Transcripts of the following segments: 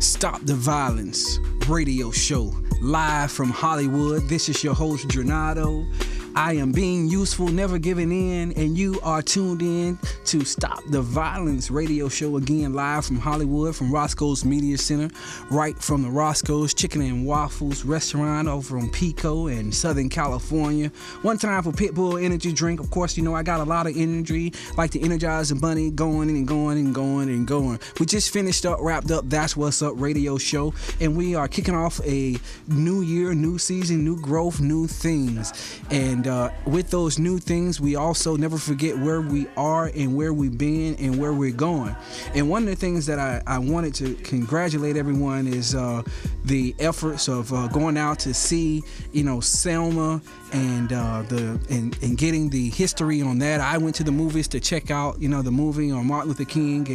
Stop the Violence radio show live from Hollywood. This is your host, Jornado. I am being useful, never giving in, and you are tuned in to Stop the Violence radio show again live from Hollywood, from Roscoe's Media Center, right from the Roscoe's Chicken and Waffles restaurant over on Pico in Southern California. One time for Pitbull energy drink. Of course, you know I got a lot of energy, like the Energizer Bunny, going and going and going and going. We just wrapped up That's What's Up radio show, and we are kicking off a new year, new season, new growth, new things. And with those new things, we also never forget where we are and where we've been and where we're going. And one of the things that I wanted to congratulate everyone is the efforts of going out to see, you know, Selma and getting the history on that. I went to the movies to check out, you know, the movie on Martin Luther King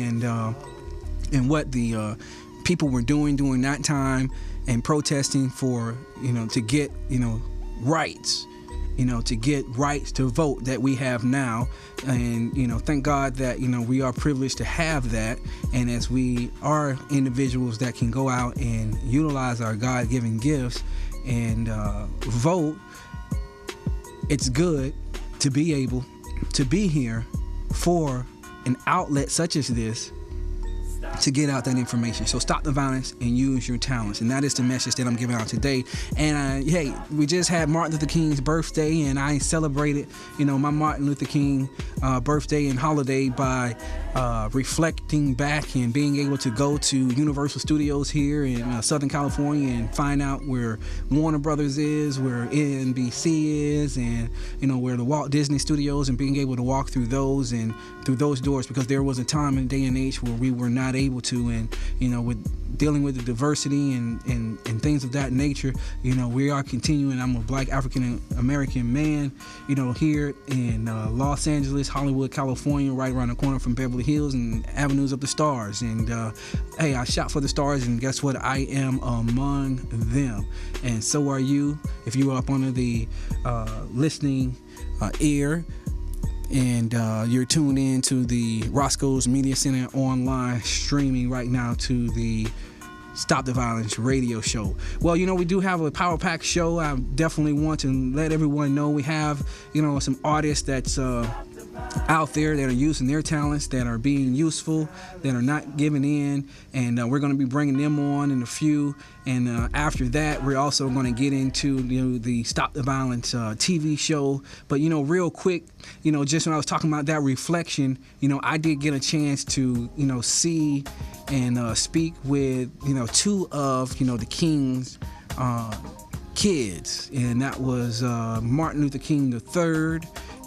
and what the people were doing during that time and protesting for, you know, to get, you know, rights. You know, to get rights to vote that we have now. And, you know, thank God that, you know, we are privileged to have that. And as we are individuals that can go out and utilize our God-given gifts and vote, it's good to be able to be here for an outlet such as this to get out that information. So stop the violence and use your talents. And that is the message that I'm giving out today. And hey, we just had Martin Luther King's birthday, and I celebrated, you know, my Martin Luther King birthday and holiday by reflecting back and being able to go to Universal Studios here in Southern California and find out where Warner Brothers is, where NBC is, and, you know, where the Walt Disney Studios, and being able to walk through those and through those doors, because there was a time and day and age where we were not able to, and, you know, with dealing with the diversity and things of that nature, you know, we are continuing. I'm a black African American man, you know, here in Los Angeles, Hollywood, California, right around the corner from Beverly Hills and Avenues of the Stars. And hey, I shot for the stars, and guess what? I am among them, and so are you. If you are up under the listening ear, and you're tuned in to the Roscoe's Media Center online streaming right now to the Stop the Violence radio show. Well, you know, we do have a power pack show. I definitely want to let everyone know we have, you know, some artists that's out there that are using their talents, that are being useful, that are not giving in, and we're going to be bringing them on in a few. And after that, we're also going to get into, you know, the Stop the Violence TV show. But, you know, real quick, you know, just when I was talking about that reflection, you know, I did get a chance to, you know, see and speak with, you know, two of, you know, the King's kids, and that was Martin Luther King III,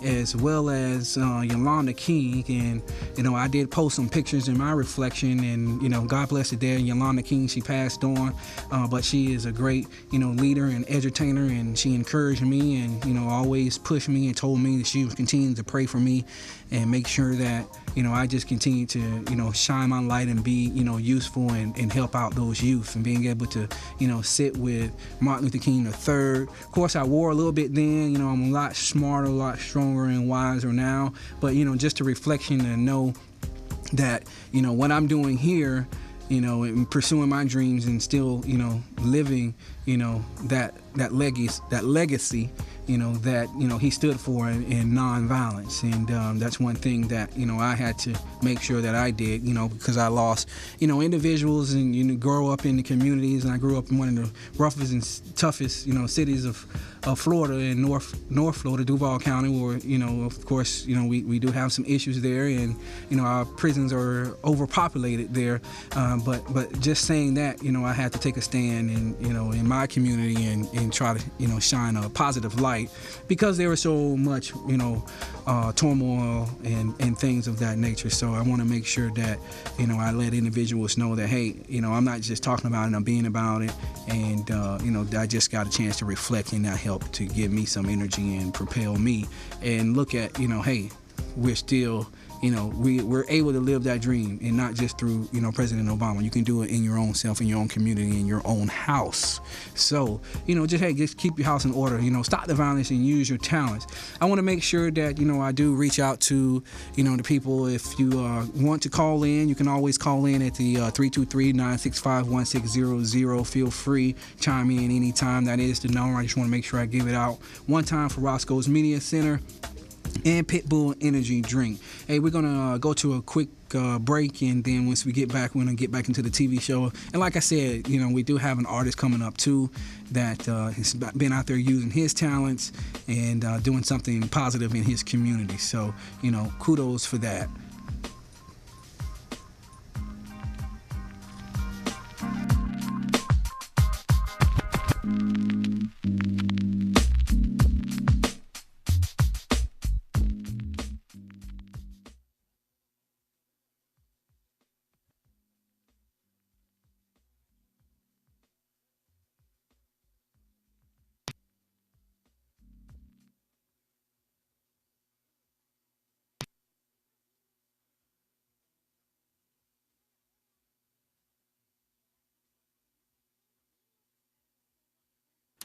as well as Yolanda King. And, you know, I did post some pictures in my reflection, and, you know, God bless her there. Yolanda King, she passed on, but she is a great, you know, leader and edutainer, and she encouraged me and, you know, always pushed me and told me that she was continuing to pray for me and make sure that, you know, I just continue to, you know, shine my light and be, you know, useful and help out those youth, and being able to, you know, sit with Martin Luther King III. Of course, I wore a little bit then, you know, I'm a lot smarter, a lot stronger and wiser now, but, you know, just a reflection and know that, you know, what I'm doing here, you know, and pursuing my dreams and still, you know, living, you know, that legacy, you know, that, you know, he stood for in nonviolence. And that's one thing that, you know, I had to make sure that I did, you know, because I lost, you know, individuals, and, you know, grow up in the communities, and I grew up in one of the roughest and toughest, you know, cities of Florida, in North Florida, Duval County, where, you know, of course, you know, we do have some issues there, and, you know, our prisons are overpopulated there. But just saying that, you know, I had to take a stand in, you know, in my community and try to, you know, shine a positive light, because there was so much, you know, turmoil and things of that nature. So I want to make sure that, you know, I let individuals know that, hey, you know, I'm not just talking about it, I'm being about it. And, you know, I just got a chance to reflect, and that helped to give me some energy and propel me and look at, you know, hey, we're still we're able to live that dream, and not just through, President Obama. You can do it in your own self, in your own community, in your own house. So, just keep your house in order. Stop the violence and use your talents. I want to make sure that, I do reach out to, the people. If you want to call in, you can always call in at the 323-965-1600. Feel free, chime in anytime. That is the number. I just want to make sure I give it out one time for Roscoe's Media Center and Pitbull Energy Drink. Hey, we're gonna go to a quick break, and then once we get back, we're gonna get back into the TV show. And like I said, we do have an artist coming up too that has been out there using his talents and doing something positive in his community. So, kudos for that.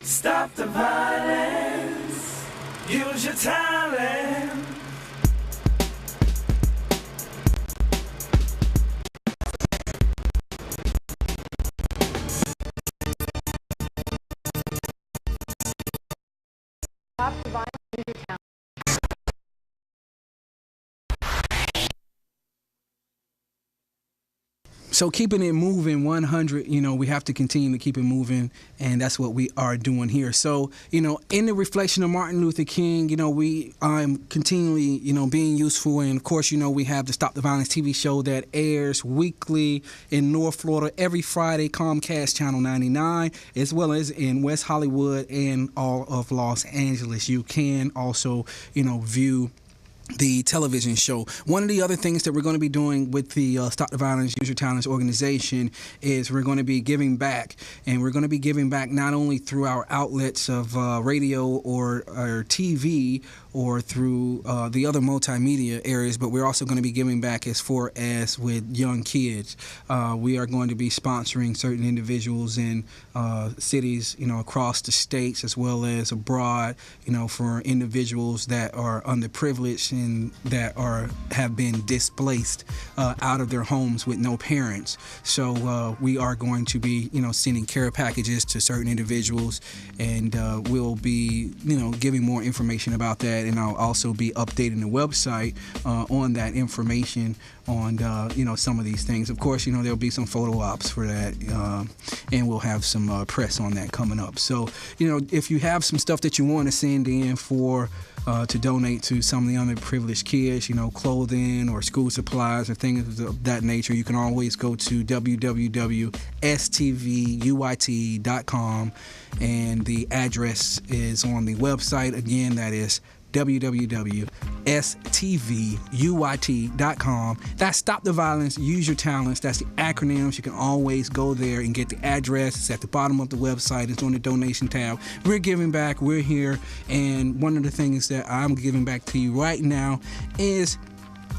Stop the violence, use your talent. Stop the violence, use your talent. So keeping it moving 100, we have to continue to keep it moving, and that's what we are doing here. So, in the reflection of Martin Luther King, we are continually, being useful. And of course, we have the Stop the Violence TV show that airs weekly in North Florida every Friday, Comcast Channel 99, as well as in West Hollywood and all of Los Angeles. You can also, view the television show. One of the other things that we're going to be doing with the Stop the Violence, Use Your Talents organization is we're going to be giving back. And we're going to be giving back not only through our outlets of radio or TV or through the other multimedia areas, but we're also going to be giving back as far as with young kids. We are going to be sponsoring certain individuals in cities, across the states as well as abroad, for individuals that are underprivileged and that have been displaced out of their homes with no parents. So we are going to be, sending care packages to certain individuals, and we'll be, giving more information about that. And I'll also be updating the website on that information on, some of these things. Of course, there'll be some photo ops for that, and we'll have some press on that coming up. So, if you have some stuff that you want to send in for to donate to some of the underprivileged kids, clothing or school supplies or things of that nature, you can always go to www.STVUYT.com, and the address is on the website. Again, that is www.STVUYT.com. That's Stop the Violence, Use Your Talents. That's the acronyms. You can always go there and get the address. It's at the bottom of the website. It's on the donation tab. We're giving back. We're here. And one of the things that I'm giving back to you right now is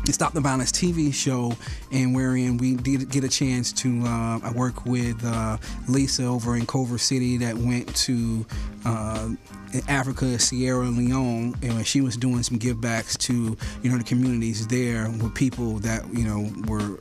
the Stop the Violence TV show, and wherein we did get a chance to I work with Lisa over in Culver City that went to Africa, Sierra Leone, and she was doing some give backs to the communities there with people that were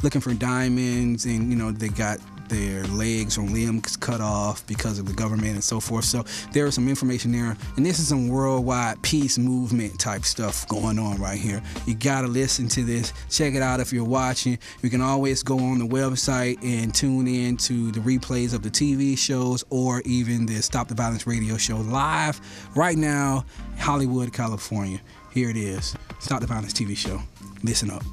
looking for diamonds, and they got their legs or limbs cut off because of the government and so forth. So there is some information there, and this is some worldwide peace movement type stuff going on right here. You gotta listen to this, check it out. If you're watching, you can always go on the website and tune in to the replays of the TV shows or even the Stop the Violence radio show live right now, Hollywood, California. Here it is, Stop the Violence TV show. Listen up.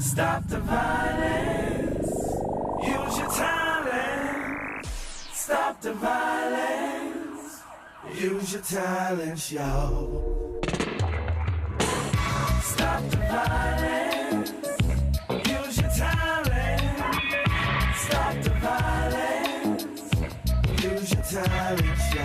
Stop the violence, use your talent. Stop the violence, use your talent, yo. Stop the violence, use your talent. talent show.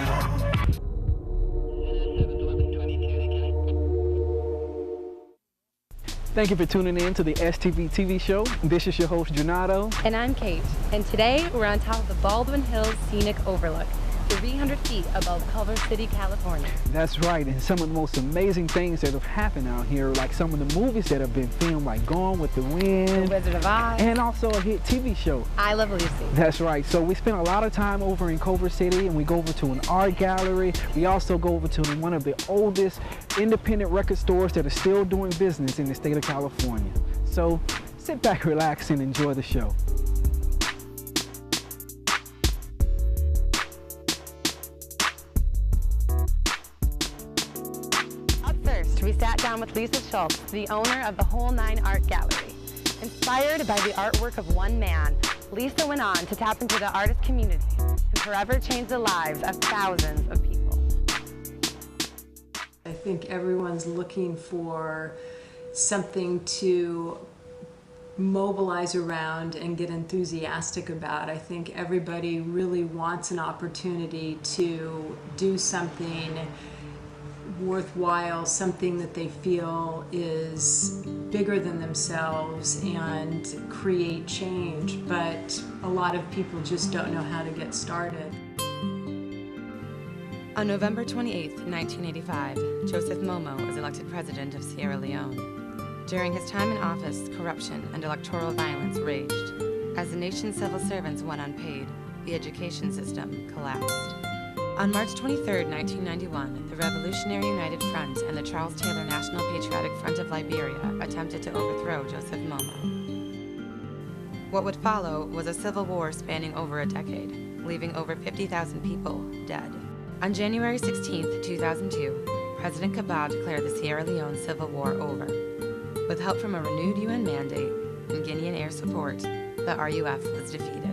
Thank you for tuning in to the STVTV show. This is your host, Jonado. And I'm Kate. And today we're on top of the Baldwin Hills Scenic Overlook, 300 feet above Culver City, California. That's right, and some of the most amazing things that have happened out here, like some of the movies that have been filmed, like Gone with the Wind, The Wizard of Oz, and also a hit TV show, I Love Lucy. That's right. So we spend a lot of time over in Culver City, and we go over to an art gallery. We also go over to one of the oldest independent record stores that are still doing business in the state of California. So sit back, relax, and enjoy the show. We sat down with Lisa Shultz, the owner of the Whole9 Art Gallery. Inspired by the artwork of one man, Lisa went on to tap into the artist community and forever change the lives of thousands of people. I think everyone's looking for something to mobilize around and get enthusiastic about. I think everybody really wants an opportunity to do something worthwhile, something that they feel is bigger than themselves and create change, but a lot of people just don't know how to get started. On November 28, 1985, Joseph Momo was elected president of Sierra Leone. During his time in office, corruption and electoral violence raged. As the nation's civil servants went unpaid, the education system collapsed. On March 23, 1991, the Revolutionary United Front and the Charles Taylor National Patriotic Front of Liberia attempted to overthrow Joseph Momo. What would follow was a civil war spanning over a decade, leaving over 50,000 people dead. On January 16, 2002, President Kabah declared the Sierra Leone Civil War over. With help from a renewed UN mandate and Guinean air support, the RUF was defeated.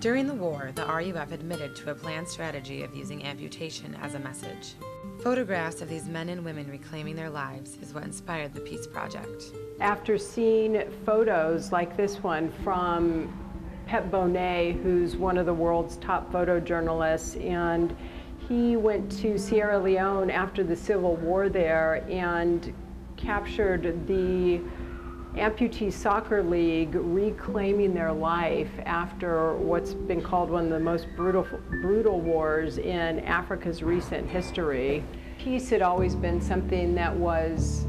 During the war, the RUF admitted to a planned strategy of using amputation as a message. Photographs of these men and women reclaiming their lives is what inspired the Peace Project. After seeing photos like this one from Pep Bonet, who's one of the world's top photojournalists, and he went to Sierra Leone after the Civil War there and captured the Amputee Soccer League reclaiming their life after what's been called one of the most brutal wars in Africa's recent history. Peace had always been something that was,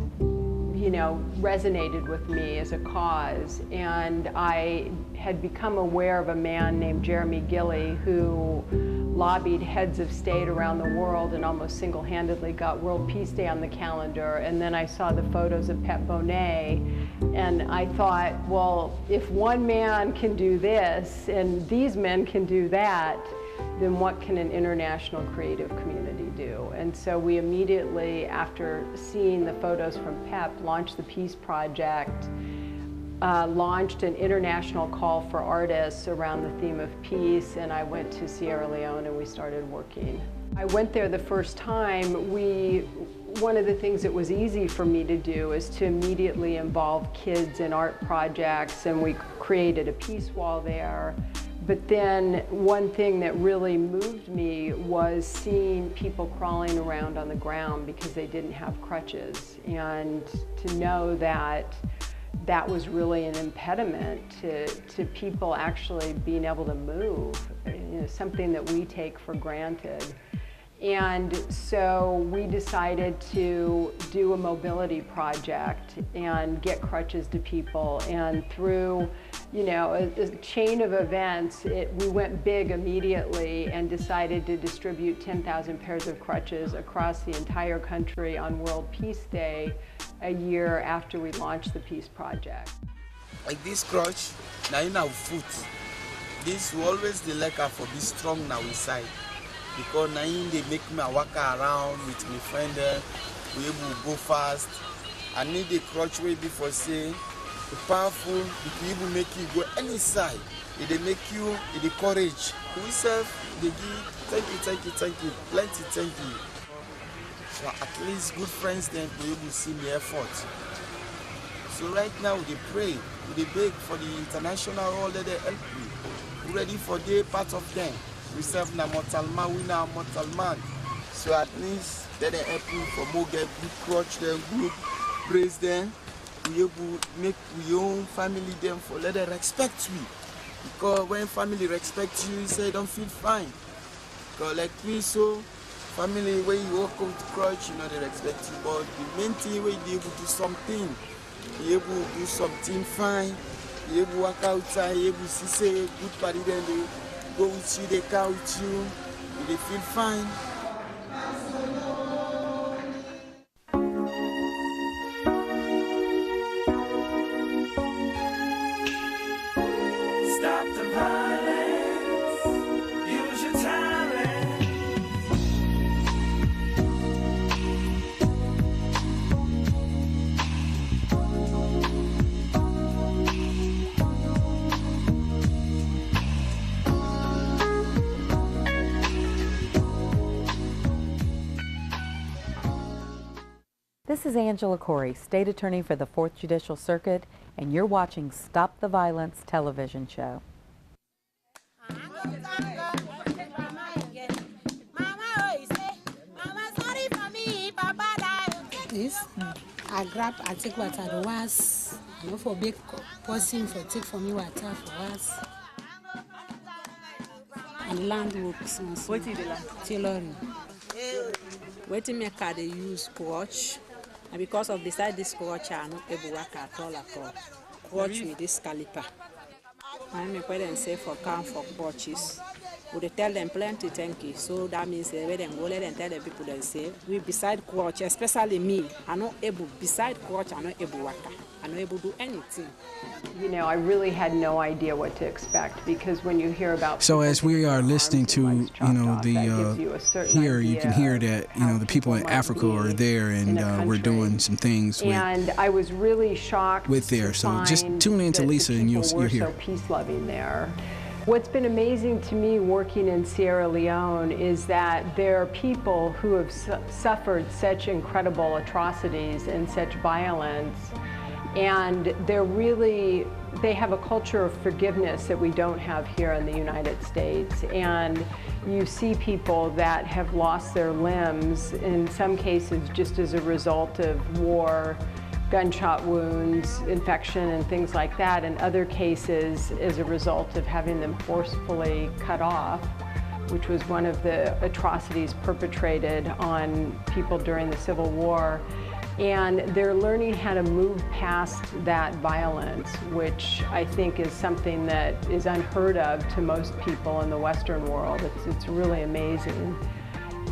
resonated with me as a cause, and I had become aware of a man named Jeremy Gilley who lobbied heads of state around the world and almost single-handedly got World Peace Day on the calendar. And then I saw the photos of Pep Bonet, and I thought, well, if one man can do this and these men can do that, then what can an international creative community do? And so we immediately, after seeing the photos from Pep, launched the Peace Project, launched an international call for artists around the theme of peace, and I went to Sierra Leone and we started working. I went there the first time. One of the things that was easy for me to do is to immediately involve kids in art projects, and we created a peace wall there. But then one thing that really moved me was seeing people crawling around on the ground because they didn't have crutches, and to know that that was really an impediment to people actually being able to move, something that we take for granted. And so we decided to do a mobility project and get crutches to people, and through a chain of events, we went big immediately and decided to distribute 10,000 pairs of crutches across the entire country on World Peace Day, a year after we launched the Peace Project. Like this crutch, now in our foot, this will always the leg for be strong now inside. Because now they make me walk around with my friend, we able to go fast. I need the crutch way before say, the powerful, it will even make you go any side. They make you the courage. We serve, they give, thank you, plenty, thank you. So at least good friends then will able to see the effort. So right now they pray, they beg for the international all that they help me. We're ready for their part of them. we serve na mortal man, we na mortal man. So at least let them help you for more get good crutch them, good praise them. We able make we own family them for let them respect we. Because when family respect you say don't feel fine. Because like me so family when you walk out to crutch, you know they respect you. But the main thing when you able to do something, you able to do something fine, you able to walk outside, you able to see good party then they go with you, they car with you, they feel fine. Stop the violence. Use your talent. This is Angela Corey, State Attorney for the 4th Judicial Circuit, and you're watching Stop the Violence television show. This, I grab, I take water, the was, I go for big person for take for me water for us. And land works. What is the land? Tailoring. Waiting me car they use scotch. And because of beside this scotch, I not able to work at all. Scotch with this caliper. I make them say for come for crutches. Would they tell them plenty thank you. So that means they let them go let them tell the people they say we beside crutch, especially me, I'm not able beside crutch, I'm not able to work. I'm not able to do anything. You know, I really had no idea what to expect because when you hear about so as we are listening to the here you can hear that the people in Africa are there and we're doing some things with, and I was really shocked with there. So just tune in to Lisa and you'll hear. So peace loving there. What's been amazing to me working in Sierra Leone is that there are people who have suffered such incredible atrocities and such violence, and they have a culture of forgiveness that we don't have here in the United States. And you see people that have lost their limbs, in some cases just as a result of war, gunshot wounds, infection, and things like that. In other cases, as a result of having them forcefully cut off, which was one of the atrocities perpetrated on people during the Civil War. And they're learning how to move past that violence, which I think is something that is unheard of to most people in the Western world. It's really amazing.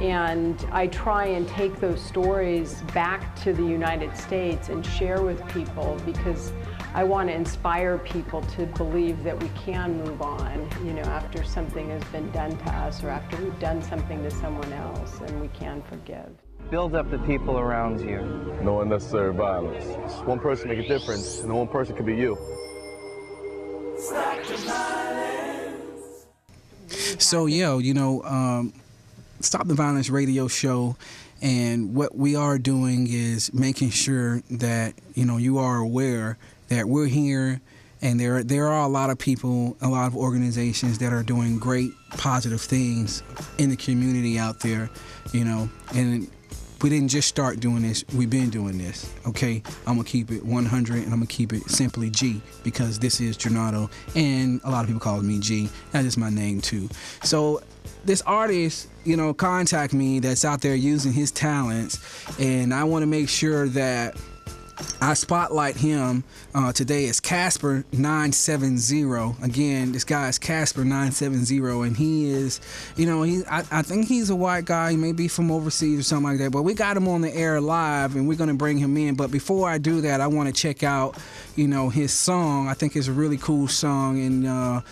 And I try and take those stories back to the United States and share with people because I want to inspire people to believe that we can move on, after something has been done to us or after we've done something to someone else, and we can forgive. Build up the people around you. No unnecessary violence. One person make a difference, and one person could be you. Stop the violence. So Stop the Violence radio show, and what we are doing is making sure that you are aware that we're here, and there are a lot of people, a lot of organizations that are doing great positive things in the community out there, and we didn't just start doing this, we've been doing this, okay? I'm gonna keep it 100 and I'm gonna keep it simply G because this is Jornado, and a lot of people call me G. That's just my name too. So this artist, contact me that's out there using his talents, and I want to make sure that I spotlight him. Today is Casper970. Again, this guy is Casper970, and he is, I think he's a white guy. He may be from overseas or something like that, but we got him on the air live, and we're going to bring him in. But before I do that, I want to check out, his song. I think it's a really cool song, and,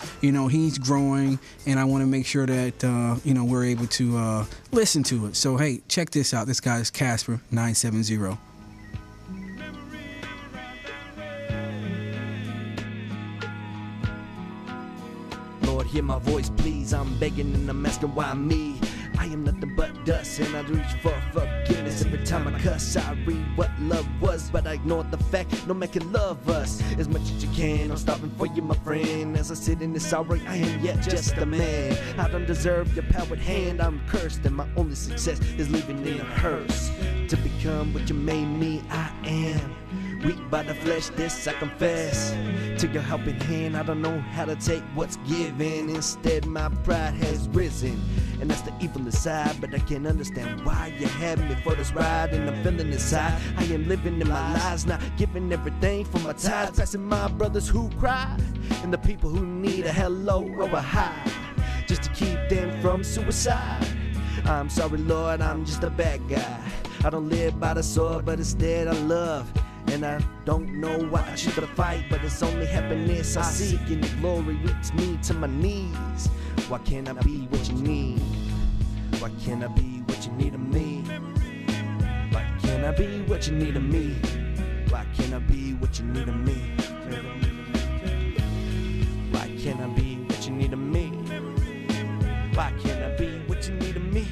he's growing, and I want to make sure that, we're able to listen to it. So, hey, check this out. This guy is Casper970. Lord, hear my voice, please. I'm begging and I'm asking why me. I am nothing but dust, and I reach for forgiveness. Every time I cuss, I read what love was, but I ignore the fact no man can love us as much as you can. I'm stopping for you, my friend. As I sit in this sorrow, I am yet just a man. I don't deserve your powered hand. I'm cursed, and my only success is living in a hearse. To become what you made me, I am. Weak by the flesh, this I confess. To your helping hand, I don't know how to take what's given. Instead, my pride has risen, and that's the evil inside. But I can't understand why you had me for this ride, and I'm feeling inside. I am living in my lies, not giving everything for my tithes. Passing my brothers who cry, and the people who need a hello or a hi, just to keep them from suicide. I'm sorry, Lord, I'm just a bad guy. I don't live by the sword, but instead I love. And I don't know why I should fight, but it's only happiness I seek, and the glory reaches me to my knees. Why can't I be what you need? Why can't I be what you need of me? Why can't I be what you need of me? Why can't I be what you need of me? Why can't I be what you need of me? Why can't I be what you need of me?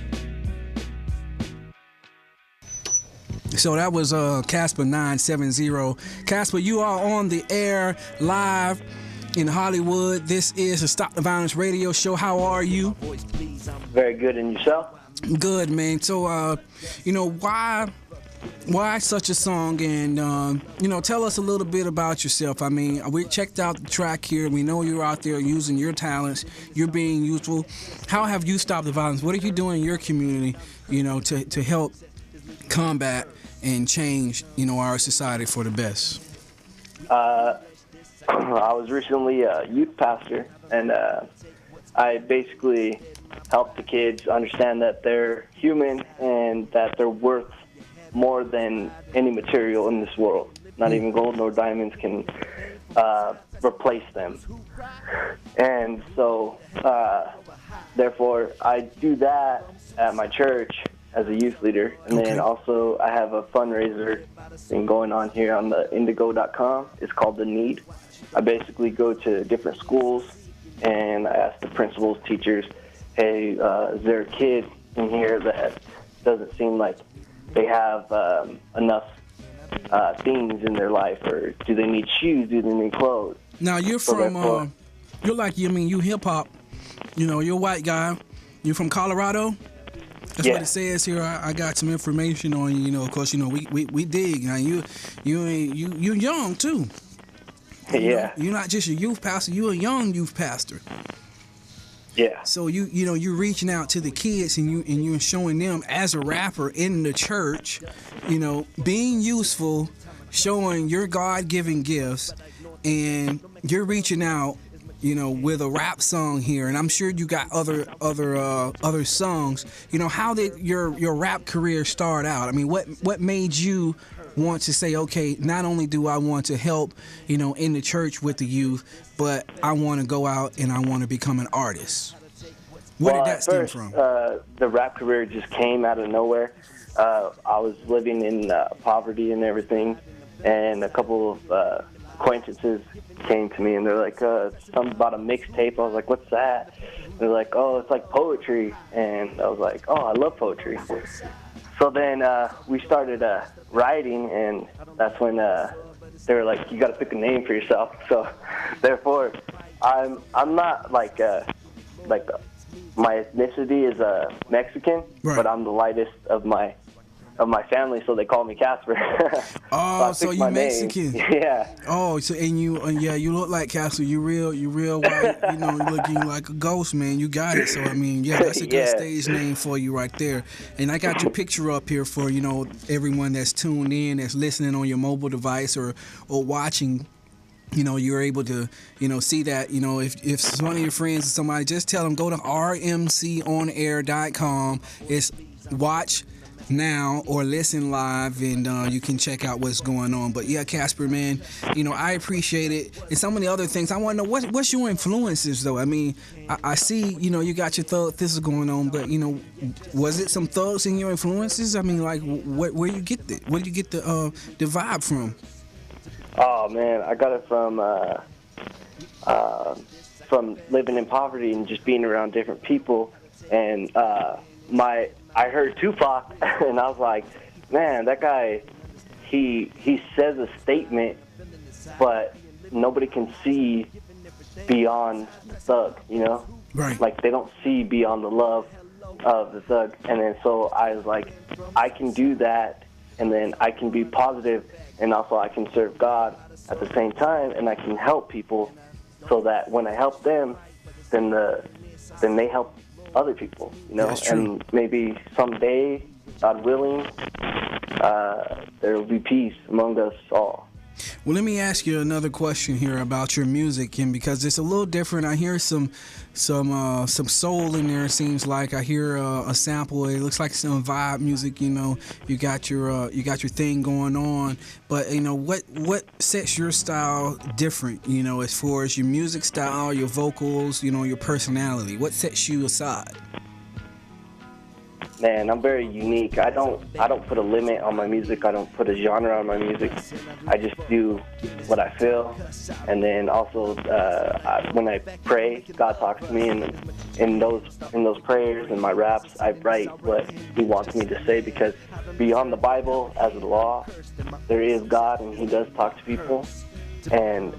So that was Casper 970. Casper, you are on the air live in Hollywood. This is a Stop the Violence radio show. How are you? Very good, and yourself? Good, man. So, why such a song? And, tell us a little bit about yourself. I mean, we checked out the track here. We know you're out there using your talents. You're being useful. How have you stopped the violence? What are you doing in your community, to help combat and change, our society for the best? I was recently a youth pastor, and I basically help the kids understand that they're human and that they're worth more than any material in this world. Not even gold nor diamonds can replace them. And so, therefore, I do that at my church as a youth leader, and then also I have a fundraiser thing going on here on the indigo.com. It's called The Need. I basically go to different schools and I ask the principals, teachers, hey, is there a kid in here that doesn't seem like they have enough things in their life, or do they need shoes, do they need clothes? Now you're from, you hip hop, you're a white guy, you're from Colorado? That's what it says here. I got some information on you. Of course, we dig. Now you young too. Yeah. You're not just a youth pastor. You're a young youth pastor. Yeah. So you're reaching out to the kids and you're showing them as a rapper in the church, being useful, showing your God-given gifts, and you're reaching out, with a rap song here, and I'm sure you got other songs. How did your rap career start out? I mean, what made you want to say, okay, not only do I want to help, in the church with the youth, but I want to go out and I want to become an artist? Where did that stem from? The rap career just came out of nowhere. I was living in poverty and everything, and a couple of acquaintances came to me and they're like, something about a mixtape. I was like, what's that? They're like, oh, it's like poetry. And I was like, oh, I love poetry. So then we started writing, and that's when they were like, you got to pick a name for yourself. So therefore, I'm not like my ethnicity is Mexican, right, but I'm the lightest of my family, so they call me Casper. Oh, so you Mexican? Yeah. Oh, so you look like Casper. You real white. Looking like a ghost, man. You got it. So I mean, that's a good stage name for you right there. And I got your picture up here for everyone that's tuned in, that's listening on your mobile device or watching. You're able to, see that, if it's one of your friends or somebody, just tell them, go to RMC.ROSCOEMEDIACENTER. It's watch now or listen live, and you can check out what's going on. But yeah, Casper, man, I appreciate it. And some of the other things, I want to know, what's your influences, though? I mean, I see, you got your thug, this is going on, but, was it some thugs in your influences? I mean, like, where you get the vibe from? Oh man, I got it from living in poverty and just being around different people, and I heard Tupac, and I was like, man, that guy, he says a statement, but nobody can see beyond the thug, you know? Right. Like, they don't see beyond the love of the thug. And then so I was like, I can do that, and then I can be positive, and also I can serve God at the same time, and I can help people so that when I help them, then they help other people, you know? And maybe someday, God willing, there will be peace among us all. Well, let me ask you another question here about your music, and because it's a little different. I hear some soul in there. It seems like I hear a sample. It looks like some vibe music. You know, you got your thing going on. But you know, what sets your style different? You know, as far as your music style, your vocals, you know, your personality. What sets you aside? Man, I'm very unique. I don't put a limit on my music. I don't put a genre on my music. I just do what I feel. And then also, when I pray, God talks to me, and in those prayers and my raps, I write what He wants me to say, because beyond the Bible, as a law, there is God, and He does talk to people. And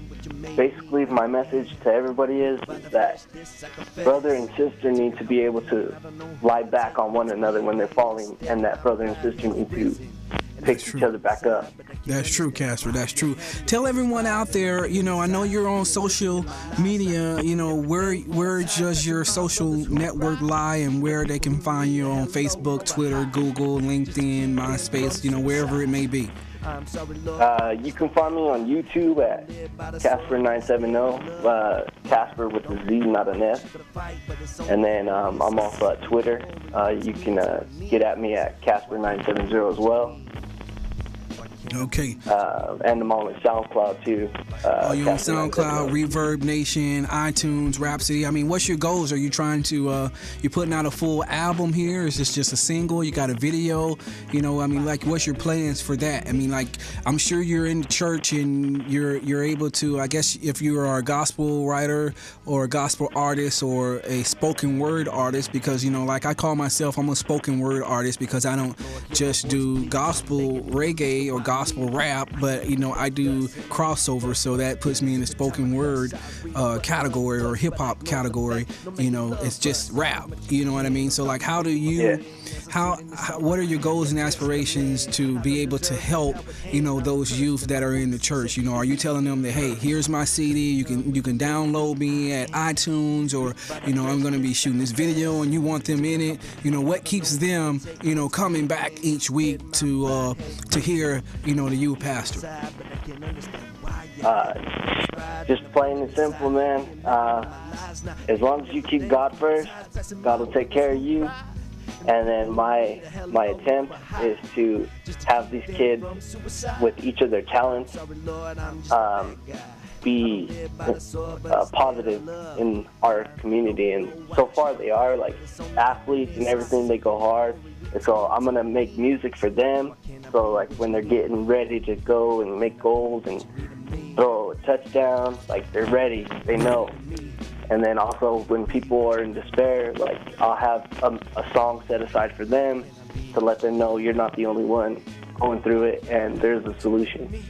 basically, my message to everybody is that brother and sister need to be able to lie back on one another when they're falling, and that brother and sister need to pick each other back up. That's true, Casper. That's true. Tell everyone out there, you know, I know you're on social media, you know, where does your social network lie, and where they can find you on Facebook, Twitter, Google, LinkedIn, MySpace, you know, wherever it may be. You can find me on YouTube at Casper970, Casper with a Z, not an S. And then I'm also at Twitter. You can get at me at Casper970 as well. Okay. And I'm on SoundCloud too. You're on SoundCloud, Reverb Nation, iTunes, Rhapsody. I mean, what's your goals? Are you trying to, you putting out a full album here? Is this just a single? You got a video? You know, I mean, like, what's your plans for that? I mean, like, I'm sure you're in the church and you're able to, I guess, if you are a gospel writer or a gospel artist or a spoken word artist, because, you know, like I call myself, I'm a spoken word artist because I don't just do gospel reggae or gospel rap, but, you know, I do crossover, so that puts me in the spoken word category or hip hop category. You know, it's just rap. You know what I mean? So, like, how do you, what are your goals and aspirations to be able to help, you know, those youth that are in the church? You know, are you telling them that, hey, here's my CD, you can download me at iTunes, or, you know, I'm going to be shooting this video and you want them in it? You know, what keeps them, you know, coming back each week to hear, you know, the youth pastor? Just plain and simple, man. As long as you keep God first, God will take care of you. And then my attempt is to have these kids, with each of their talents, be positive in our community. And so far they are, like, athletes and everything. They go hard. And so I'm going to make music for them. So, like, when they're getting ready to go and make goals and throw a touchdown, like, they're ready. They know. And then also when people are in despair, like, I'll have a song set aside for them to let them know you're not the only one going through it, and there's a solution.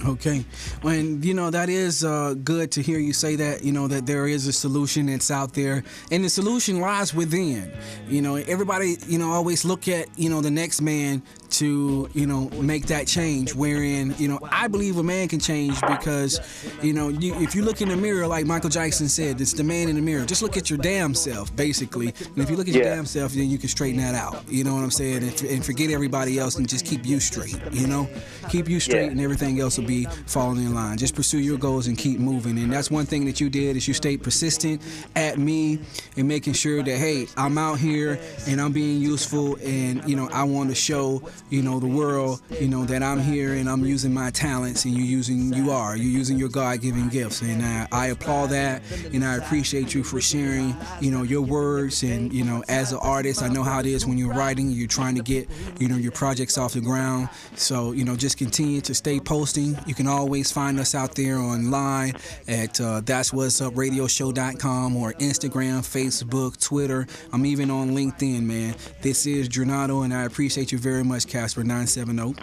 Okay. And, you know, that is good to hear you say that, you know, that there is a solution that's out there, and the solution lies within. You know, everybody, you know, always look at, you know, the next man to, you know, make that change, wherein, you know, I believe a man can change because, you know, if you look in the mirror, like Michael Jackson said, it's the man in the mirror. Just look at your damn self, basically. And if you look at your damn self, then you can straighten that out. You know what I'm saying? And forget everybody else and just keep you straight, you know? Keep you straight, and everything else will be falling in line. Just pursue your goals and keep moving. And that's one thing that you did, is you stayed persistent at me and making sure that, hey, I'm out here and I'm being useful, and, you know, I want to show, you know, the world, you know, that I'm here and I'm using my talents, and you're using your God-given gifts. And I applaud that, and I appreciate you for sharing, you know, your words. And, you know, as an artist, I know how it is when you're writing, you're trying to get, you know, your projects off the ground. So, you know, just continue to stay posting, You can always find us out there online at that'swhatsupradioshow.com or Instagram, Facebook, Twitter. I'm even on LinkedIn, man. This is Jornado, and I appreciate you very much, Casper 970.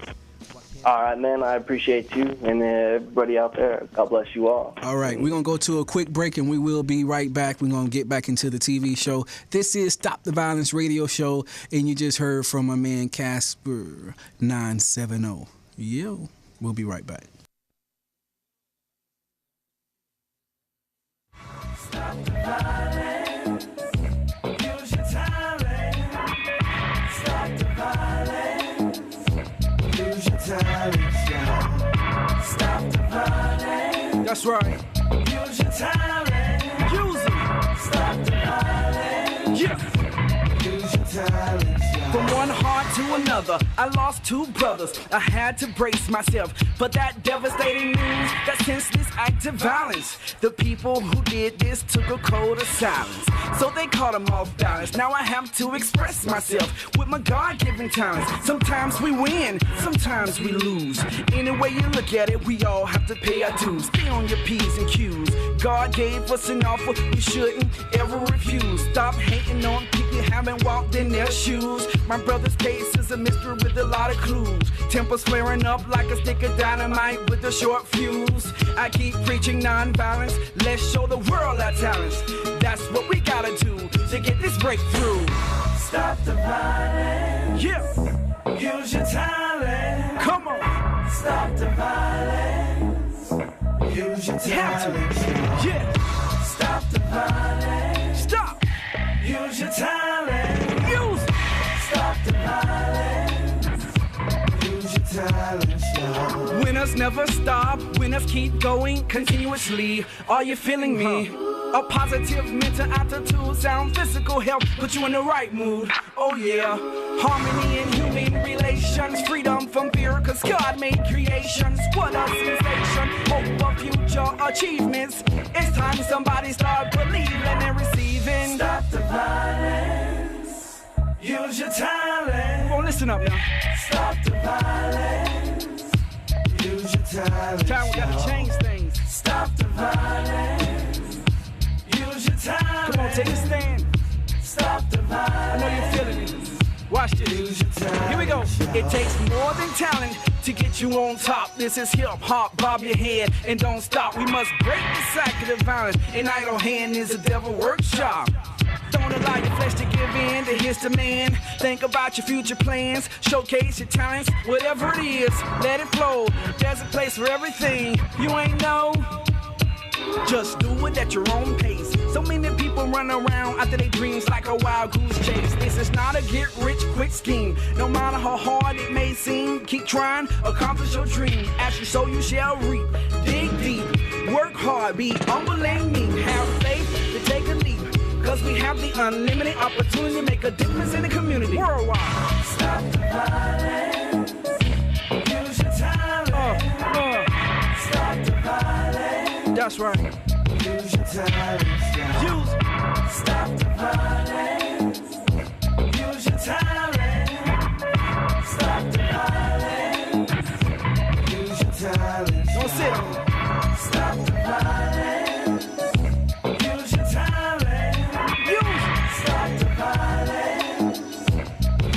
All right, man. I appreciate you and everybody out there. God bless you all. All right, we're going to go to a quick break, and we will be right back. We're going to get back into the TV show. This is Stop the Violence Radio Show, and you just heard from my man Casper 970. Yo, we'll be right back. Stop the violence. Use your talent. Stop the violence. Use your talent, y'all. Stop the violence. That's right. Use your talent. Use it. Stop the violence. Yeah. Use your talent, y'all. From one heart to another, I lost two brothers. I had to brace myself for that devastating news, that senseless act of violence. The people who did this took a code of silence, so they caught them off balance. Now I have to express myself with my God-given talents. Sometimes we win, sometimes we lose. Any way you look at it, we all have to pay our dues. Stay on your P's and Q's. God gave us an offer we shouldn't ever refuse. Stop hating on people you haven't walked in their shoes. My brother's case is a mystery with a lot of clues. Tempers flaring up like a stick of dynamite with a short fuse. I keep preaching non-violence. Let's show the world our talents. That's what we gotta do to get this breakthrough. Stop the violence. Yeah. Use your talent. Come on. Stop the violence. Use your talent. Yeah. Stop the violence. Stop. Use your talent. Use it. Stop the violence. Use your talent, y'all. Winners never stop. Winners keep going continuously. Are you feeling me? A positive mental attitude, sound physical health, put you in the right mood. Oh yeah. Harmony in human relations, freedom from fear, cause God made creations. What a sensation, hope of future achievements. It's time somebody start believing and receiving. Stop the violence. Use your talent. Come on, listen up now. Stop the violence. Use your talent. Time we gotta change things. Stop the violence. Use your talent. Come on, take a stand. Stop the violence. I know you're feeling it. Watch this. Here we go. It takes more than talent to get you on top. This is hip hop. Bob your head and don't stop. We must break the cycle of violence. An idle hand is a devil workshop. Don't allow your flesh to give in to his demand. Think about your future plans. Showcase your talents. Whatever it is, let it flow. There's a place for everything. You ain't know. Just do it at your own pace. So many people run around after their dreams like a wild goose chase. This is not a get-rich-quick scheme. No matter how hard it may seem, keep trying, accomplish your dream. As you sow, you shall reap. Dig deep, work hard, be humble and meek. Have faith to take a leap, cause we have the unlimited opportunity to make a difference in the community worldwide. Stop the violence. Use your talent. Stop the violence. That's right. Use your talent. Use it. Stop the violence. Use your talent. Stop the violence. Use your talent. Don't sit on it. Stop the violence. Use your talent. Use it. Stop the violence.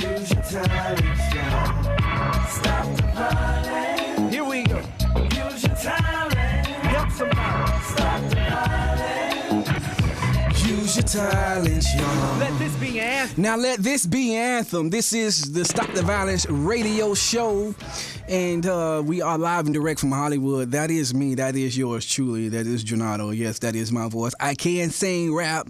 Use your talent. Stop the violence. Here we go. Use your talent. Help somebody. Stop the violence. Use your talents, y'all. Let this be an anthem. Now let this be anthem. This is the Stop the Violence radio show, and we are live and direct from Hollywood. That is me. That is yours truly. That is Jornado. Yes, that is my voice. I can't sing rap.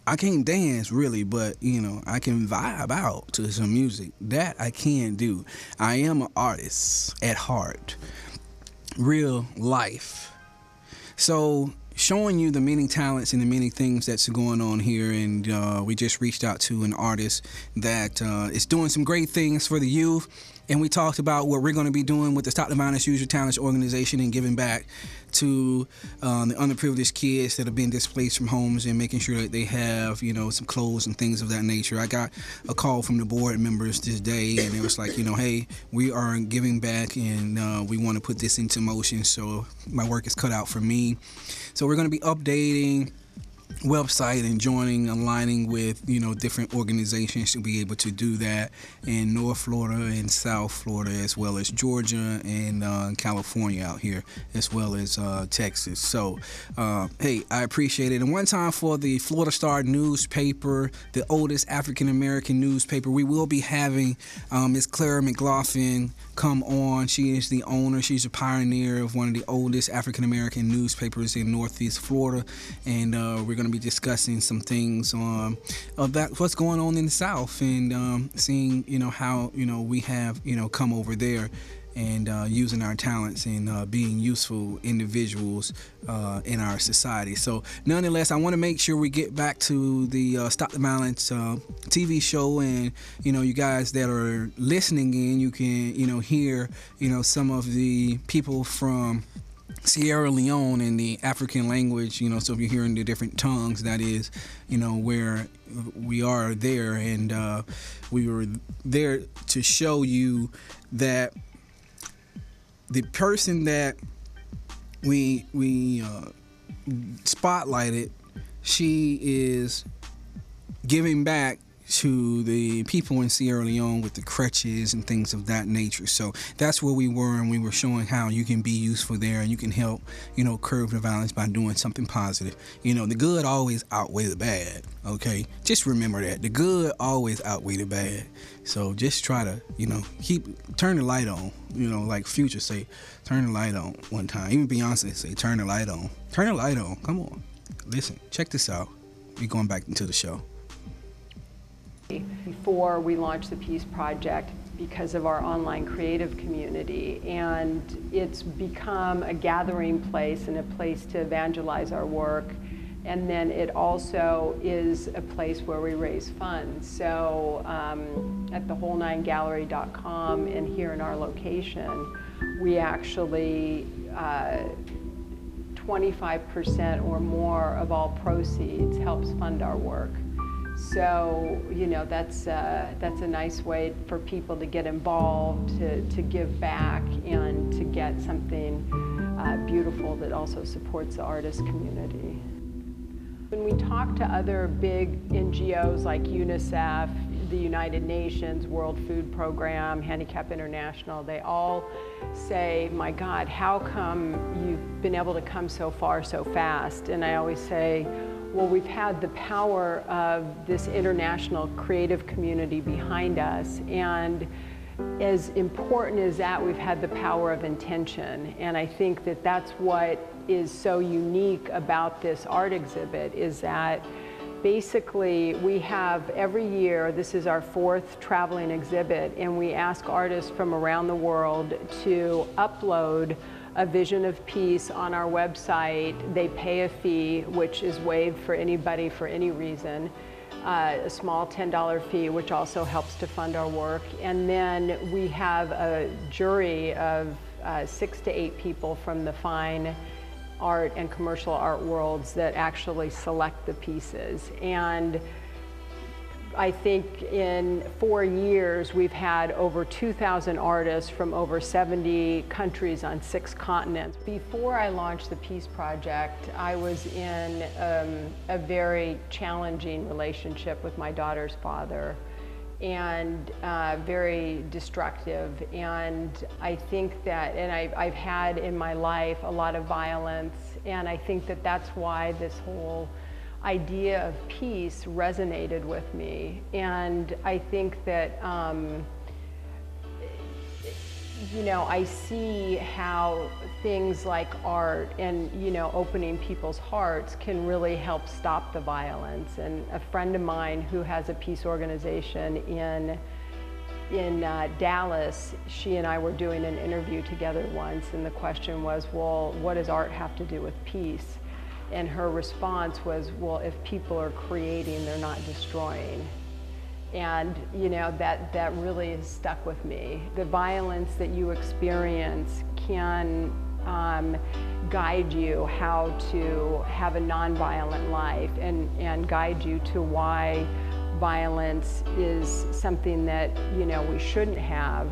I can't dance really, but you know, I can vibe out to some music. That I can do. I am an artist at heart. Real life. So showing you the many talents and the many things that's going on here, and we just reached out to an artist that is doing some great things for the youth. And we talked about what we're going to be doing with the Stop the Violence Use Your Talents organization and giving back to the underprivileged kids that have been displaced from homes and making sure that they have, you know, some clothes and things of that nature. I got a call from the board members this day, and it was like, you know, hey, we are giving back and we want to put this into motion, so my work is cut out for me. So we're going to be updating website and aligning with, you know, different organizations to be able to do that in North Florida and South Florida, as well as Georgia and California out here, as well as Texas. So hey, I appreciate it. And one time for the Florida Star newspaper, the oldest African American newspaper, we will be having Ms. Clara McLaughlin come on. She is the owner, she's a pioneer of one of the oldest African American newspapers in Northeast Florida, and we're going to be discussing some things of that, what's going on in the South, and seeing, you know, how, you know, we have, you know, come over there and using our talents and being useful individuals in our society. So nonetheless, I want to make sure we get back to the Stop the Violence TV show, and, you know, you guys that are listening in, you can, you know, hear, you know, some of the people from Sierra Leone in the African language, you know, so if you're hearing the different tongues, that is, you know, where we are there, and we were there to show you that the person that we spotlighted, she is giving back to the people in Sierra Leone with the crutches and things of that nature. So that's where we were, and we were showing how you can be useful there and you can help, you know, curb the violence by doing something positive. You know, the good always outweigh the bad, okay? Just remember that. The good always outweigh the bad. So just try to, you know, turn the light on. You know, like Future say, turn the light on one time. Even Beyonce say, turn the light on. Turn the light on. Come on. Listen, check this out. We're going back into the show. Before we launched the Peace Project, because of our online creative community, and it's become a gathering place and a place to evangelize our work, and then it also is a place where we raise funds. So at the Whole9Gallery.com and here in our location, we actually 25% or more of all proceeds helps fund our work. So, you know, that's a nice way for people to get involved, to give back, and to get something beautiful that also supports the artist community. When we talk to other big NGOs like UNICEF, the United Nations, World Food Program, Handicap International, they all say, my God, how come you've been able to come so far so fast? And I always say, well, we've had the power of this international creative community behind us, and as important as that, we've had the power of intention. And I think that that's what is so unique about this art exhibit, is that basically we have every year, this is our 4th traveling exhibit, and we ask artists from around the world to upload a vision of peace on our website. They pay a fee, which is waived for anybody for any reason, a small $10 fee, which also helps to fund our work. And then we have a jury of 6 to 8 people from the fine art and commercial art worlds that actually select the pieces. And I think in 4 years, we've had over 2,000 artists from over 70 countries on 6 continents. Before I launched the Peace Project, I was in a very challenging relationship with my daughter's father, and very destructive. And I think that, and I've had in my life a lot of violence, and I think that that's why this whole idea of peace resonated with me. And I think that, you know, I see how things like art and, you know, opening people's hearts can really help stop the violence. And a friend of mine who has a peace organization in Dallas, she and I were doing an interview together once, and the question was, well, what does art have to do with peace? And her response was, well, if people are creating, they're not destroying. and you know, that really is stuck with me. The violence that you experience can guide you how to have a nonviolent life, and guide you to why violence is something that, you know, we shouldn't have.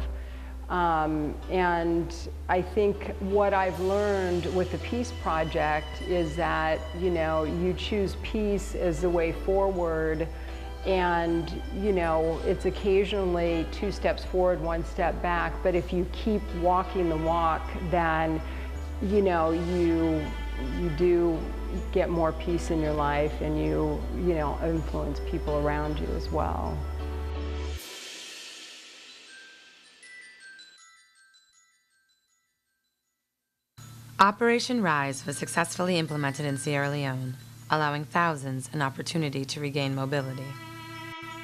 And I think what I've learned with the Peace Project is that, you know, you choose peace as the way forward, and, you know, it's occasionally 2 steps forward, 1 step back, but if you keep walking the walk, then, you know, you do get more peace in your life, and you know, influence people around you as well. Operation Rise was successfully implemented in Sierra Leone, allowing thousands an opportunity to regain mobility.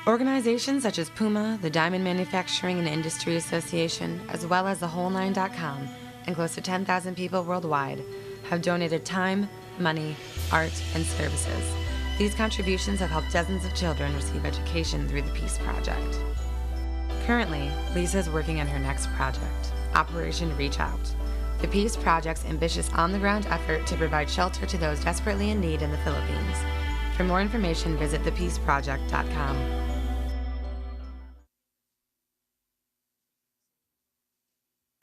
Organizations such as Puma, the Diamond Manufacturing and Industry Association, as well as the Whole9.com, and close to 10,000 people worldwide have donated time, money, art, and services. These contributions have helped dozens of children receive education through the Peace Project. Currently, Lisa is working on her next project, Operation Reach Out, the Peace Project's ambitious on-the-ground effort to provide shelter to those desperately in need in the Philippines. For more information, visit thepeaceproject.com.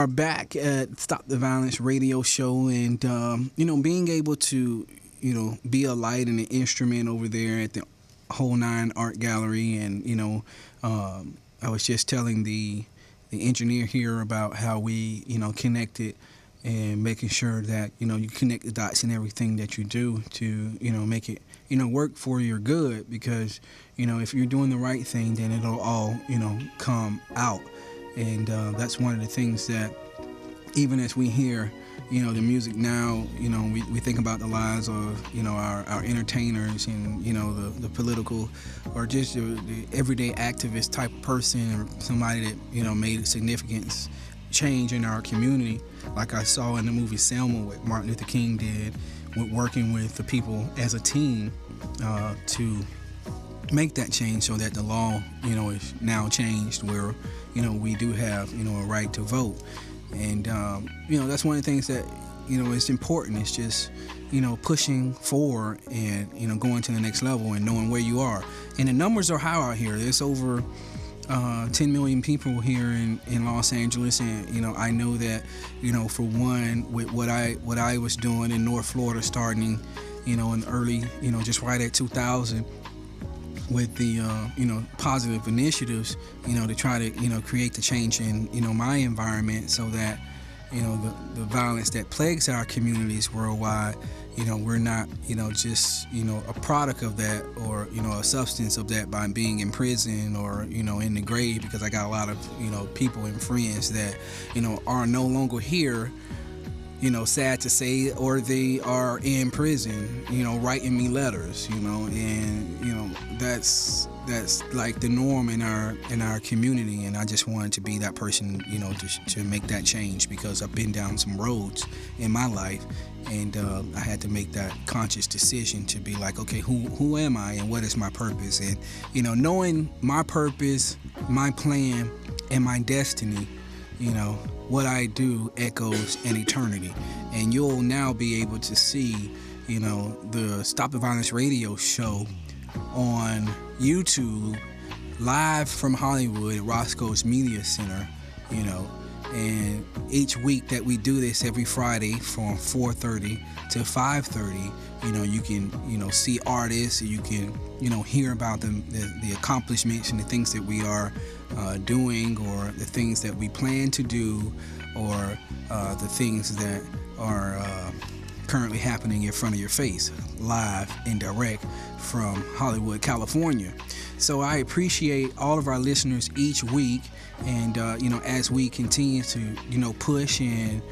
Are back at Stop the Violence radio show, and you know, being able to, you know, be a light and an instrument over there at the Whole9 Art Gallery. And you know, I was just telling the engineer here about how we, you know, connected, and making sure that, you know, you connect the dots in everything that you do to, you know, make it, you know, work for your good, because, you know, if you're doing the right thing, then it'll all, you know, come out. And that's one of the things that, even as we hear, you know, the music now, you know, we think about the lives of, you know, our entertainers, and, you know, the political, or just the everyday activist type of person, or somebody that, you know, made a significant change in our community, like I saw in the movie Selma, what Martin Luther King did, with working with the people as a team to make that change, so that the law, you know, is now changed, where, you know, we do have, you know, a right to vote. And you know, that's one of the things that, you know, is important. It's just, you know, pushing forward, and, you know, going to the next level, and knowing where you are. And the numbers are high out here. There's over 10 million people here in Los Angeles, and, you know, I know that, you know, for one, with what I was doing in North Florida, starting, you know, in early, you know, just right at 2000, with the you know, positive initiatives, you know, to try to, you know, create the change in, you know, my environment, so that, you know, the violence that plagues our communities worldwide, you know, we're not, you know, just, you know, a product of that, or, you know, a substance of that by being in prison, or, you know, in the grave, because I got a lot of, you know, people and friends that, you know, are no longer here, you know, sad to say, or they are in prison, you know, writing me letters, you know, and, you know, that's like the norm in our community. And I just wanted to be that person, you know, to make that change, because I've been down some roads in my life, and I had to make that conscious decision to be like, okay, who am I, and what is my purpose? And, you know, knowing my purpose, my plan, and my destiny, you know, what I do echoes in eternity. And you'll now be able to see, you know, the Stop the Violence radio show on YouTube, live from Hollywood at Roscoe's Media Center, you know. And each week that we do this, every Friday from 4:30 to 5:30, you know, you can, you know, see artists, you can, you know, hear about the accomplishments and the things that we are doing, or the things that we plan to do, or the things that are currently happening in front of your face, live and direct from Hollywood, California. So I appreciate all of our listeners each week, and you know, as we continue to, you know, push and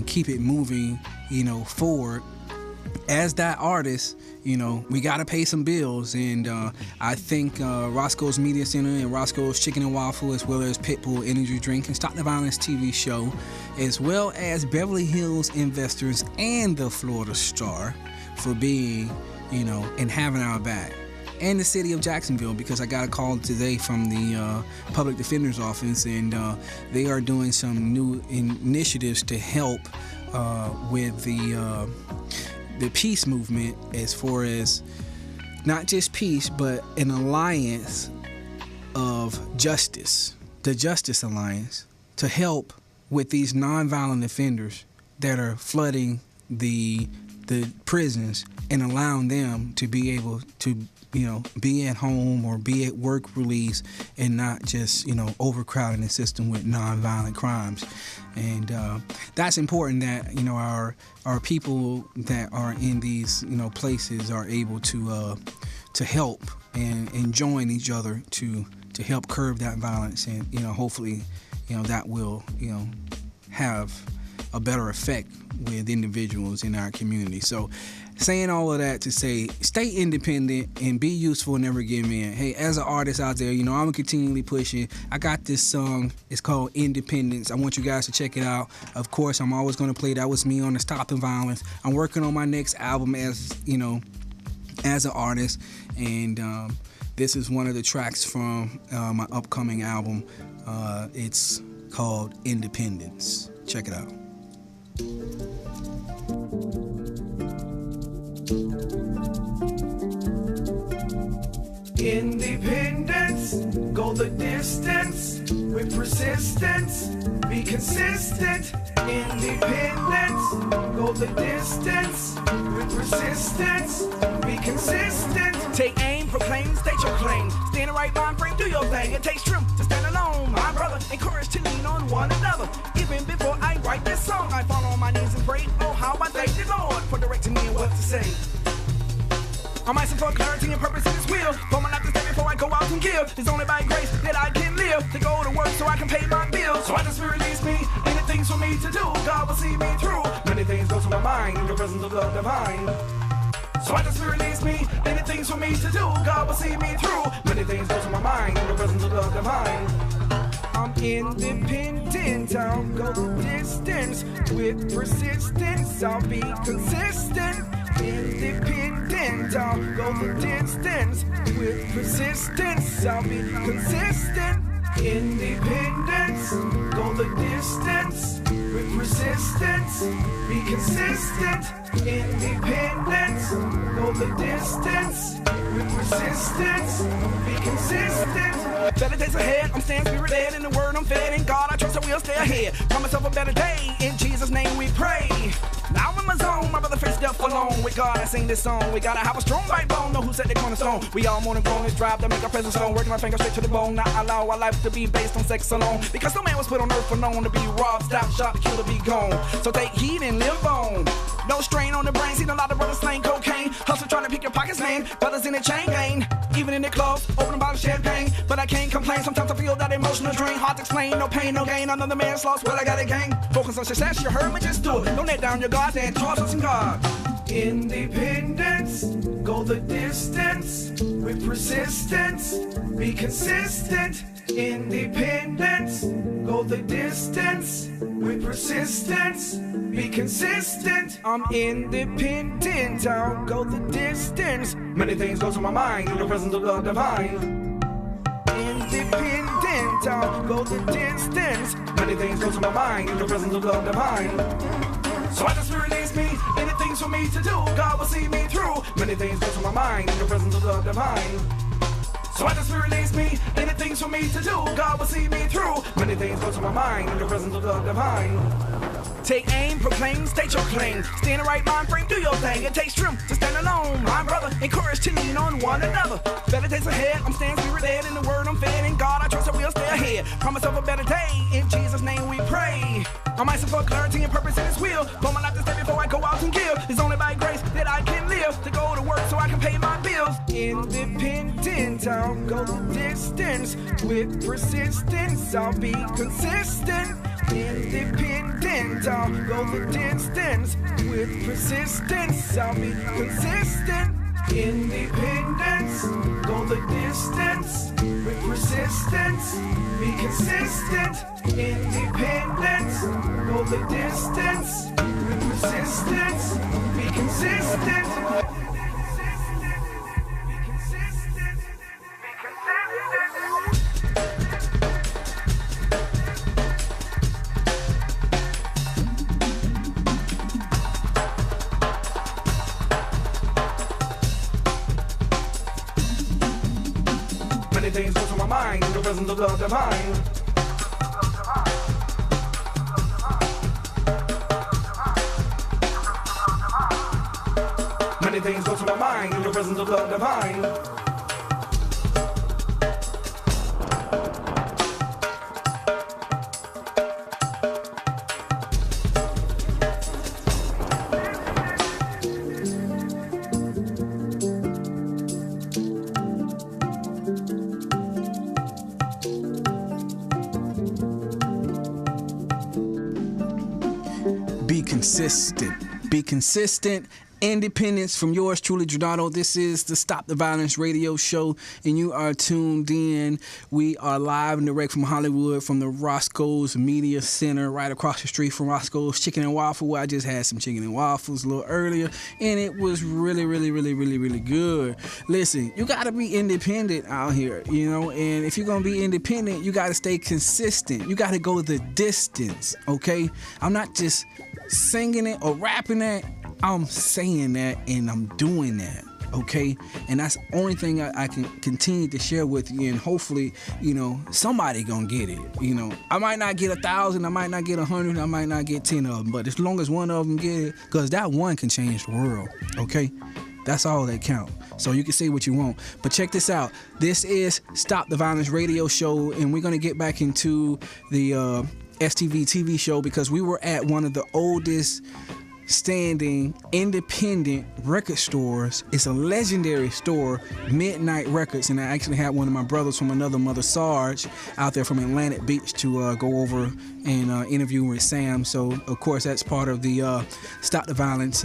keep it moving, you know, forward. As that artist, you know, we got to pay some bills, and I think Roscoe's Media Center and Roscoe's Chicken and Waffle, as well as Pitbull Energy Drink and Stop the Violence TV show, as well as Beverly Hills Investors and the Florida Star, for being, you know, and having our back. and the city of Jacksonville, because I got a call today from the public defender's office, and they are doing some new initiatives to help with the peace movement, as far as not just peace, but an alliance of justice, the Justice Alliance, to help with these nonviolent offenders that are flooding the prisons and allowing them to be able to, be at home or be at work release, and not just, overcrowding the system with nonviolent crimes. And that's important, that, our people that are in these, places are able to help and join each other to help curb that violence, and, hopefully, that will, have a better effect with individuals in our community. So, saying all of that to say, stay independent and be useful and never give in. Hey, as an artist out there, I'm continually pushing. I got this song. It's called Independence. I want you guys to check it out. Of course, I'm always going to play That Was Me on the Stop the Violence. I'm working on my next album as an artist, and this is one of the tracks from my upcoming album. It's called Independence. Check it out. Independence, go the distance with persistence, be consistent. Independence, go the distance with persistence, be consistent. Take aim, proclaim, state your claim. Stay in the right mind frame, do your thing. It takes strength to stand alone, my brother. Encouraged to lean on one another. Even before I write this song, I fall on my knees and pray. Oh, how I thank the Lord for directing me and what to say. I'm asking for clarity and purpose in His will. For my life to stay before I go out and give. It's only by grace that I can live. To go to work so I can pay my bills. So I just release me. Many things for me to do. God will see me through. Many things go to my mind in the presence of love divine. So I just release me. Many things for me to do. God will see me through. Many things go to my mind in the presence of love divine. I'm independent, I'll go the distance. With persistence, I'll be consistent. Independent, I'll go the distance. With persistence, I'll be consistent. Independence, go the distance. With persistence, be consistent. Independence, go the distance. With persistence, be consistent. Better days ahead, I'm staying spirit led. In the word I'm fed, in God I trust I will stay ahead. Promise of a better day, in Jesus' name we pray. Now I'm in my zone, my brother faced death alone. With God I sing this song, we gotta have a strong backbone. Know who set the cornerstone. We all mourn and groan, this drive to make our presence known. Working my fingers straight to the bone, not allow our life to be based on sex alone. Because no man was put on earth for known to be robbed, stop, shot, to kill, to be gone. So take heed and live on. No strain on the brain, seen a lot of brothers slang cocaine. Hustle trying to pick your pockets, man. Brothers in the chain gang, even in the clubs, open a bottle of champagne. But I can't complain, sometimes I feel that emotional drain. Hard to explain, no pain, no gain. Another man's lost, well I got a gang. Focus on success, you heard me, just do it. Don't let down your guard and trust us in God. Independence, go the distance. With persistence, be consistent. Independence, go the distance. With persistence, be consistent. I'm independent, I'll go the distance. Many things go to my mind in the presence of love divine. Independent, I'll go the distance. Many things go to my mind in the presence of love divine. So I just release me. Many things for me to do. God will see me through. Many things go to my mind in the presence of love divine. So I just release me. Many things for me to do. God will see me through. Many things go to my mind in the presence of love divine. Take aim, proclaim, state your claim. Stay in the right mind frame, do your thing. It takes strength to stand alone, my brother. Encouraged to lean on one another. Better days ahead, I'm staying spirit led. In the word I'm fed, in God I trust I will stay ahead. Promise of a better day, in Jesus' name we pray. I'm asking for clarity and purpose in His will. For my life to stay before I go out and give. It's only by grace that I can live. To go to work so I can pay my bills. Independent, I'll go the distance. With persistence, I'll be consistent. Independent, I'll go the distance. With persistence, I'll be consistent. Independence, go the distance. With persistence, be consistent. Independence, go the distance. With persistence, be consistent. Be consistent. Many things go through my mind in the presence of love divine. Many things go through my mind in the presence of love divine. Be consistent. Be consistent. Independence from yours truly, Jornado. This is the Stop the Violence radio show, and you are tuned in. We are live and direct from Hollywood, from the Roscoe's Media Center, right across the street from Roscoe's Chicken and Waffle, where I just had some chicken and waffles a little earlier, and it was really, really, really, really, really good. Listen, you got to be independent out here, you know, and if you're going to be independent, you got to stay consistent. You got to go the distance, okay? I'm not just singing it or rapping it. I'm saying that and I'm doing that, okay? And that's the only thing I can continue to share with you, and hopefully, you know, somebody gonna get it. You know, I might not get 1,000, I might not get 100, I might not get 10 of them, but as long as one of them get it, because that one can change the world, okay? That's all that count. So you can say what you want, but check this out. This is Stop the Violence radio show, and we're gonna get back into the STV show, because we were at one of the oldest standing independent record stores. It's a legendary store, Midnight Records, and I actually had one of my brothers from another mother, Sarge, out there from Atlantic Beach to go over and interview with Sam. So of course that's part of the Stop the Violence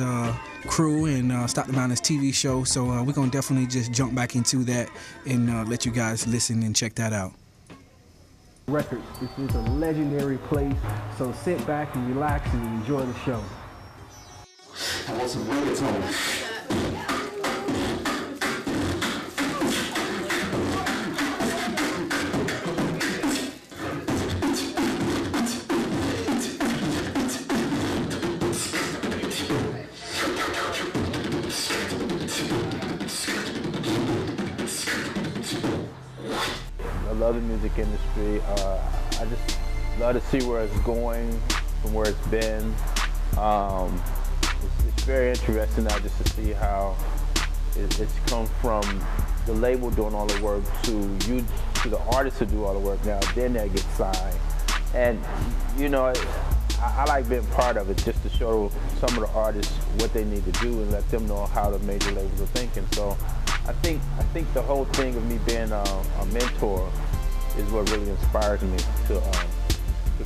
crew and Stop the Violence TV show. So we're gonna definitely just jump back into that and let you guys listen and check that out. Records. This is a legendary place, so sit back and relax and enjoy the show. I want some reggaeton. I love the music industry. I just love to see where it's going from where it's been. It's very interesting now just to see how it's come from the label doing all the work to the artists who do all the work now, then they get signed. And you know, I like being part of it just to show some of the artists what they need to do and let them know how the major labels are thinking. So I think the whole thing of me being a mentor is what really inspires me to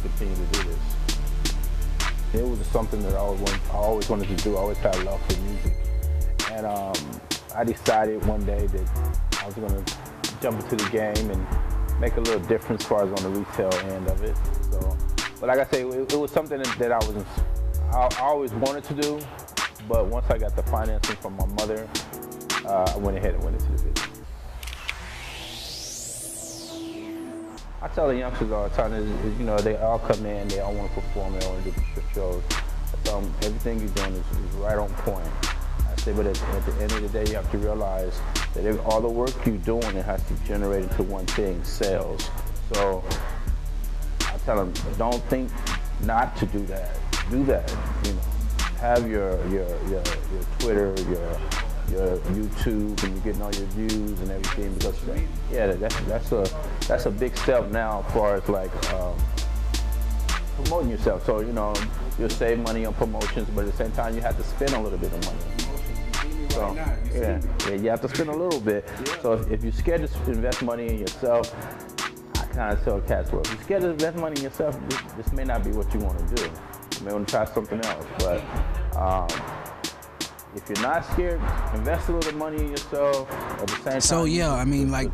continue to do this. It was something that I always wanted to do. I always had love for music. And I decided one day that I was going to jump into the game and make a little difference as far as on the retail end of it. So, but like I say, it was something that I always wanted to do, but once I got the financing from my mother, I went ahead and went into the business. I tell the youngsters all the time, you know, they all come in, they all want to perform, they all want to do shows. So everything you're doing is right on point. I say, but at the end of the day, you have to realize that all the work you're doing, it has to generate into one thing, sales. So I tell them, don't think not to do that. Do that, you know. Have your Twitter, your YouTube, and you're getting all your views and everything, because yeah, that's a big step now as far as like promoting yourself. So you know, you'll save money on promotions, but at the same time you have to spend a little bit of money on promotions. So yeah, you have to spend a little bit. So if you're scared to invest money in yourself, I kind of tell cats, well, if you're scared to invest money in yourself, this may not be what you want to do. You may want to try something else, but if you're not scared, invest a little money in yourself at the same time. So yeah, I mean, like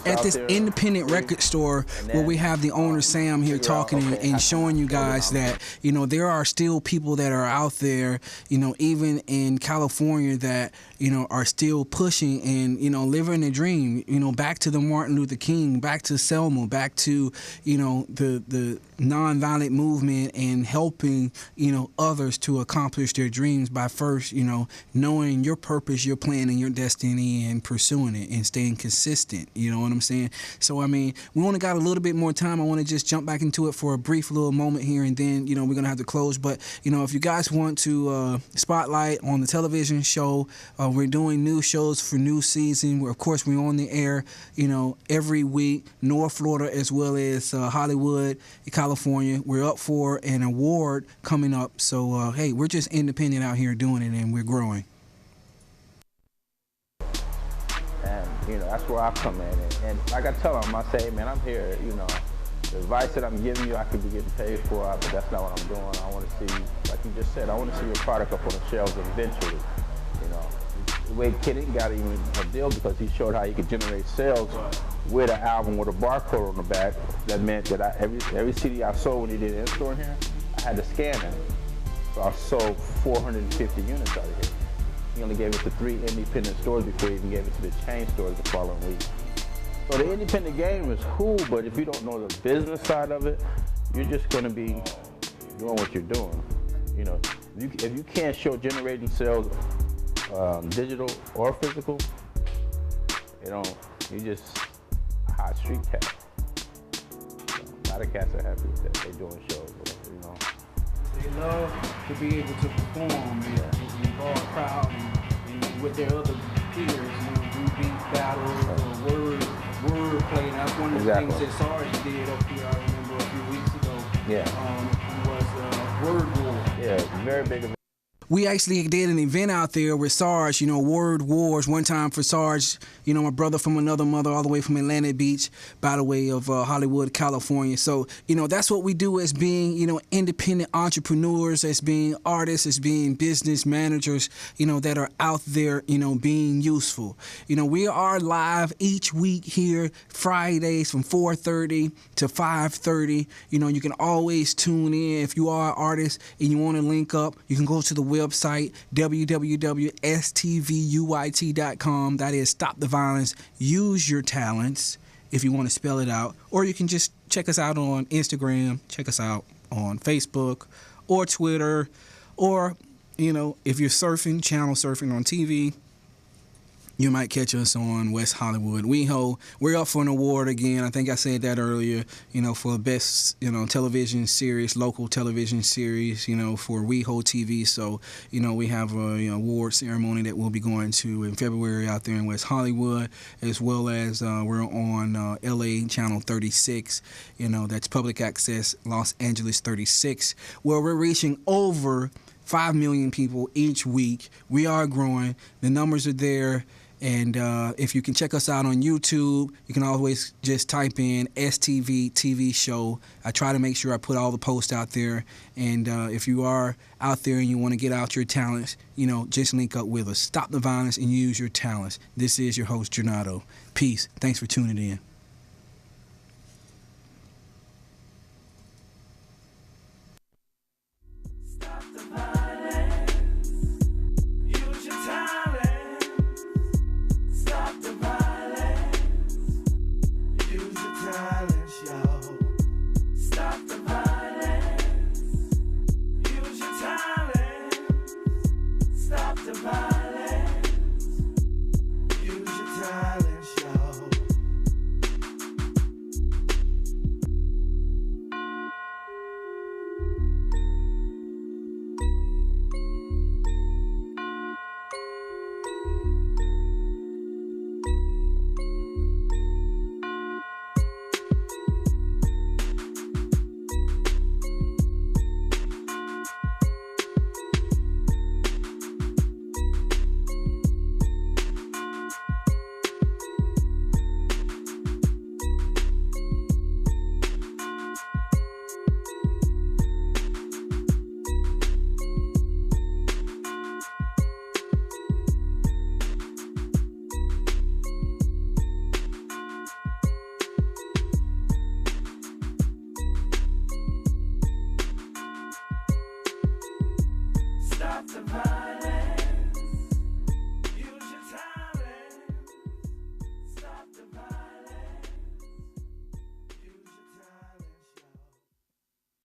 at this independent record store where we have the owner Sam here talking and showing you guys that, you know, there are still people that are out there, you know, even in California that, you know, are still pushing and, you know, living the dream, you know, back to the Martin Luther King, back to Selma, back to, you know, the nonviolent movement and helping, you know, others to accomplish their dreams by first, you know, knowing your purpose, your plan, and your destiny, and pursuing pursuing it and staying consistent. You know what I'm saying? So, I mean, we only got a little bit more time. I want to just jump back into it for a brief little moment here, and then, you know, we're going to have to close. But, you know, if you guys want to spotlight on the television show, we're doing new shows for new season. Of course, we're on the air, you know, every week, North Florida as well as Hollywood, California. We're up for an award coming up. So, hey, we're just independent out here doing it, and we're growing. And, you know, that's where I come in. And like I tell them, I say, man, I'm here, you know, the advice that I'm giving you, I could be getting paid for, but that's not what I'm doing. I want to see, like you just said, I want to see your product up on the shelves eventually, you know. The way Kid got even a deal because he showed how he could generate sales with an album with a barcode on the back. That meant that every CD I sold when he did an in-store here, I had to scan it. So I sold 450 units out of here. He only gave it to 3 independent stores before he even gave it to the chain stores the following week. So the independent game is cool, but if you don't know the business side of it, you're just going to be doing what you're doing. You know, if you can't show generating sales, digital or physical, you're just a hot street cat. A lot of cats are happy that they're doing shows, you know. They love to be able to perform and draw a crowd and with their other peers, you know, do beat battles or word play. And that's one of the things that Sarge did up here, I remember a few weeks ago. Yeah. Was Word War. Yeah, very big event. We actually did an event out there with Sarge, you know, Word Wars, one time for Sarge, you know, my brother from another mother all the way from Atlantic Beach, by the way of Hollywood, California. So, you know, that's what we do as being, you know, independent entrepreneurs, as being artists, as being business managers, you know, that are out there, you know, being useful. You know, we are live each week here, Fridays from 4:30 to 5:30. You know, you can always tune in. If you are an artist and you want to link up, you can go to the website www.STVUYT.com. That is Stop the Violence, Use Your Talents, if you want to spell it out. Or you can just check us out on Instagram, check us out on Facebook or Twitter, or, you know, if you're surfing, channel surfing on TV, you might catch us on West Hollywood. We're up for an award again. I think I said that earlier, you know, for best, you know, television series, local television series, you know, for WeHo TV. So, you know, we have a award ceremony that we'll be going to in February out there in West Hollywood, as well as we're on LA Channel 36, you know, that's public access, Los Angeles 36, where we're reaching over 5 million people each week. We are growing. The numbers are there. And if you can check us out on YouTube, you can always just type in STVTVSHOW. I try to make sure I put all the posts out there. And if you are out there and you want to get out your talents, you know, just link up with us. Stop the violence and use your talents. This is your host, Jornado. Peace. Thanks for tuning in. Stop the violence.